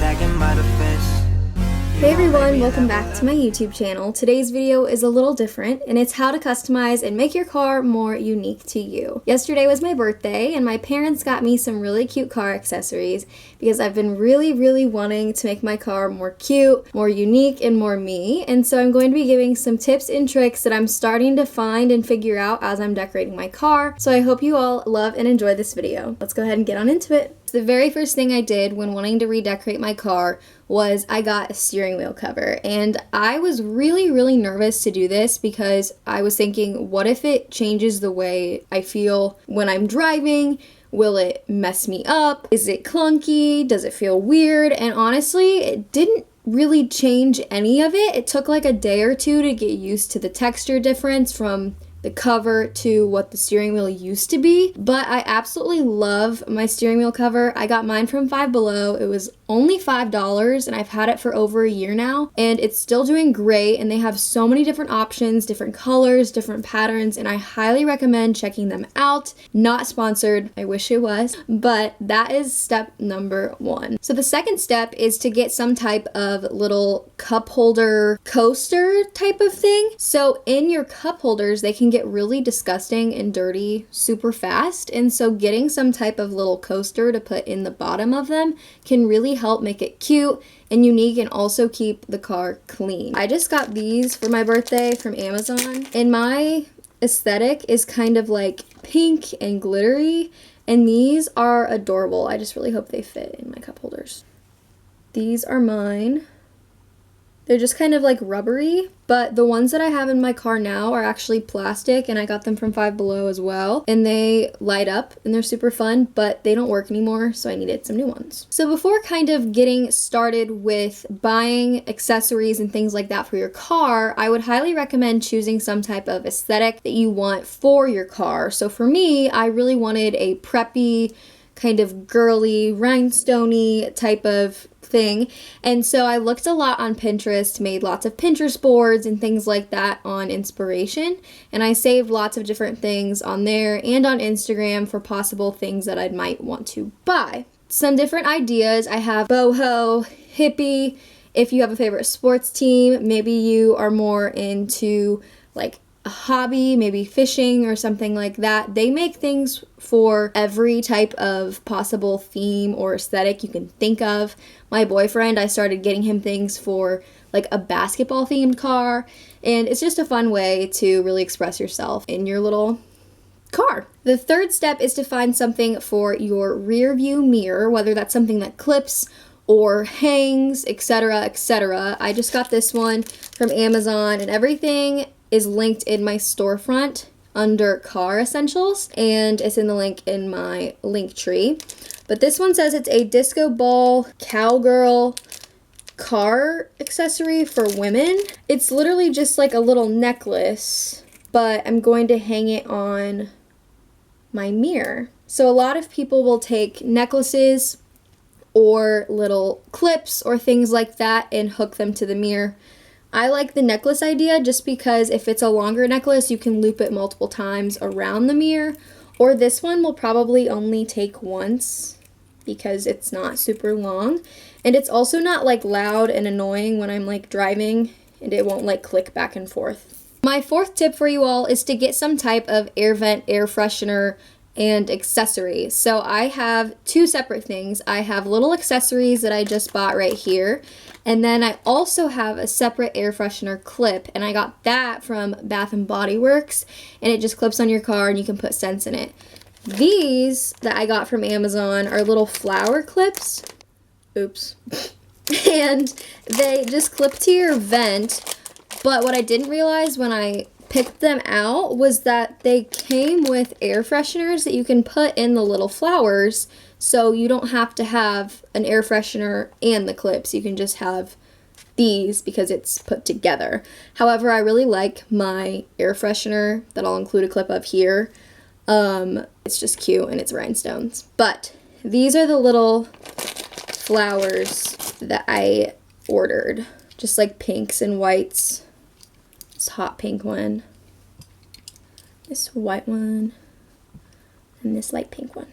tagging by the fence. Hey everyone, welcome back to my YouTube channel. Today's video is a little different, and it's how to customize and make your car more unique to you. Yesterday was my birthday, and my parents got me some really cute car accessories because I've been really wanting to make my car more cute, more unique, and more me. And so I'm going to be giving some tips and tricks that I'm starting to find and figure out as I'm decorating my car. So I hope you all love and enjoy this video. Let's go ahead and get on into it. The very first thing I did when wanting to redecorate my car was I got a steering wheel cover, and I was really nervous to do this because I was thinking, what if it changes the way I feel when I'm driving? Will it mess me up? Is it clunky? Does it feel weird? And honestly, it didn't really change any of it. It took like a day or two to get used to the texture difference from the cover to what the steering wheel used to be, but I absolutely love my steering wheel cover. I got mine from Five Below. It was only $5, and I've had it for over a year now, and it's still doing great, and they have so many different options, different colors, different patterns, and I highly recommend checking them out. Not sponsored, I wish it was, but that is step number one. So the second step is to get some type of little cup holder coaster type of thing. So in your cup holders, they can get really disgusting and dirty super fast, and so getting some type of little coaster to put in the bottom of them can really help make it cute and unique and also keep the car clean. I just got these for my birthday from Amazon, and my aesthetic is kind of like pink and glittery, and these are adorable. I just really hope they fit in my cup holders. These are mine. They're just kind of like rubbery, but the ones that I have in my car now are actually plastic, and I got them from Five Below as well, and they light up and they're super fun, but they don't work anymore, so I needed some new ones. So before kind of getting started with buying accessories and things like that for your car, I would highly recommend choosing some type of aesthetic that you want for your car. So for me, I really wanted a preppy, kind of girly, rhinestoney type of thing, and so I looked a lot on Pinterest, made lots of Pinterest boards and things like that on inspiration, and I saved lots of different things on there and on Instagram for possible things that I might want to buy. Some different ideas. I have boho, hippie. If you have a favorite sports team, maybe you are more into like a hobby, maybe fishing or something like that. They make things for every type of possible theme or aesthetic you can think of. My boyfriend, I started getting him things for like a basketball themed car, and it's just a fun way to really express yourself in your little car. The third step is to find something for your rear view mirror, whether that's something that clips or hangs, etc., etc. I just got this one from Amazon, and everything is linked in my storefront under car essentials, and it's in the link in my link tree. But this one says it's a disco ball cowgirl car accessory for women. It's literally just like a little necklace, but I'm going to hang it on my mirror. So a lot of people will take necklaces or little clips or things like that and hook them to the mirror. I like the necklace idea just because if it's a longer necklace, you can loop it multiple times around the mirror, or this one will probably only take once because it's not super long, and it's also not like loud and annoying when I'm like driving, and it won't like click back and forth. My fourth tip for you all is to get some type of air vent, air freshener, and accessories. So I have two separate things. I have little accessories that I just bought right here, and then I also have a separate air freshener clip, and I got that from Bath and Body Works, and it just clips on your car and you can put scents in it. These that I got from Amazon are little flower clips. Oops. And they just clip to your vent, but what I didn't realize when I picked them out was that they came with air fresheners that you can put in the little flowers, so you don't have to have an air freshener and the clips. You can just have these because it's put together. However, I really like my air freshener that I'll include a clip of here. It's just cute and it's rhinestones. But these are the little flowers that I ordered, just like pinks and whites. This hot pink one, this white one, and this light pink one.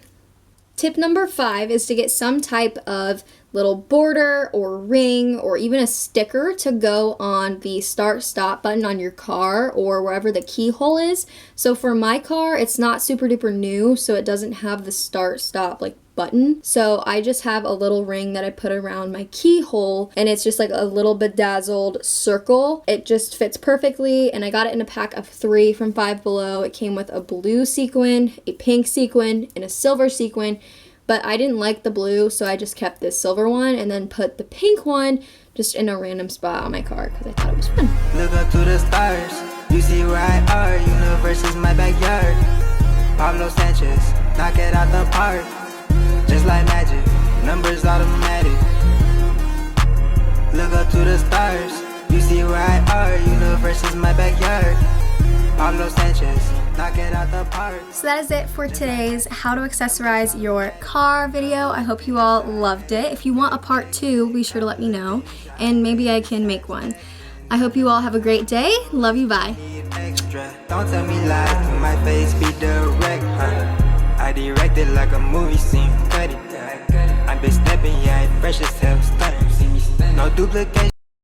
Tip number 5 is to get some type of little border or ring or even a sticker to go on the start stop button on your car or wherever the keyhole is. So for my car, it's not super duper new, so it doesn't have the start stop like button. So I just have a little ring that I put around my keyhole, and it's just like a little bedazzled circle. It just fits perfectly, and I got it in a pack of 3 from Five Below. It came with a blue sequin, a pink sequin, and a silver sequin. But I didn't like the blue, so I just kept this silver one and then put the pink one just in a random spot on my car because I thought it was fun. Look up to the stars, you see where I are. Universe is my backyard. Pablo Sanchez, knock it out the park. Just like magic, numbers automatic. Look up to the stars, you see where I are. Universe is my backyard. Pablo Sanchez, knock it out the park. So that is it for today's how to accessorize your car video. I hope you all loved it. If you want a part 2, be sure to let me know, and maybe I can make one. I hope you all have a great day. Love you, bye. Extra. Don't tell me lies to my face, be direct, huh? I direct it like a movie scene, cut it. I've been stepping, yeah, I fresh as hell, stunning. No duplication.